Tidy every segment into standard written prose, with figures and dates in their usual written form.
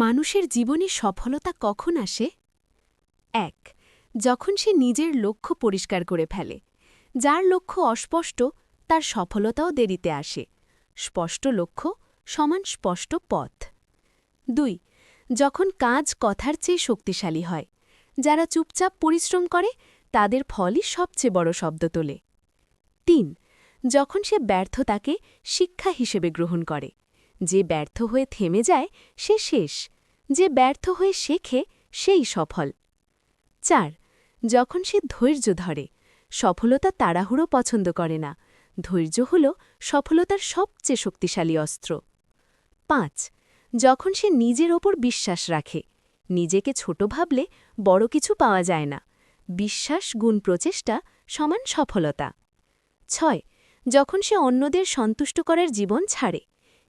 মানুষের জীবনে সফলতা কখন আসে? ১. যখন সে নিজের লক্ষ্য পরিষ্কার করে ফেলে। যার লক্ষ্য অস্পষ্ট তার সফলতাও দেরিতে আসে। স্পষ্ট লক্ষ্য সমান স্পষ্ট পথ। ২. যখন কাজ কথার চেয়ে শক্তিশালী হয়। যারা চুপচাপ পরিশ্রম করে তাদের ফলই সবচেয়ে বড় শব্দ তোলে। ৩. যখন সে ব্যর্থতাকে শিক্ষা হিসেবে গ্রহণ করে। যে ব্যর্থ হয়ে থেমে যায় সে শেষ, যে ব্যর্থ হয়ে শেখে সেই সফল। ৪. যখন সে ধৈর্য ধরে। সফলতা তাড়াহুড়ো পছন্দ করে না, ধৈর্য হল সফলতার সবচেয়ে শক্তিশালী অস্ত্র। ৫. যখন সে নিজের ওপর বিশ্বাস রাখে। নিজেকে ছোট ভাবলে বড় কিছু পাওয়া যায় না, বিশ্বাস গুণ প্রচেষ্টা সমান সফলতা। ৬. যখন সে অন্যদের সন্তুষ্ট করার জীবন ছাড়ে।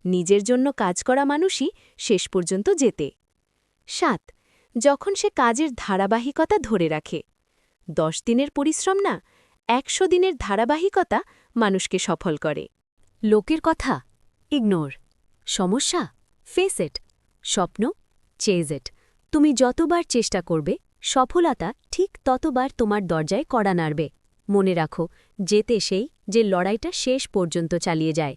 নিজের জন্য কাজ করা মানুষই শেষ পর্যন্ত জেতে। ৭. যখন সে কাজের ধারাবাহিকতা ধরে রাখে। ১০ দিনের পরিশ্রম না, ১০০ দিনের ধারাবাহিকতা মানুষকে সফল করে। লোকের কথা ইগনোর, সমস্যা ফেস ইট, স্বপ্ন চেজ ইট। তুমি যতবার চেষ্টা করবে সফলতা ঠিক ততবার তোমার দরজায় কড়া নাড়বে। মনে রাখো, জেতে সেই যে লড়াইটা শেষ পর্যন্ত চালিয়ে যায়।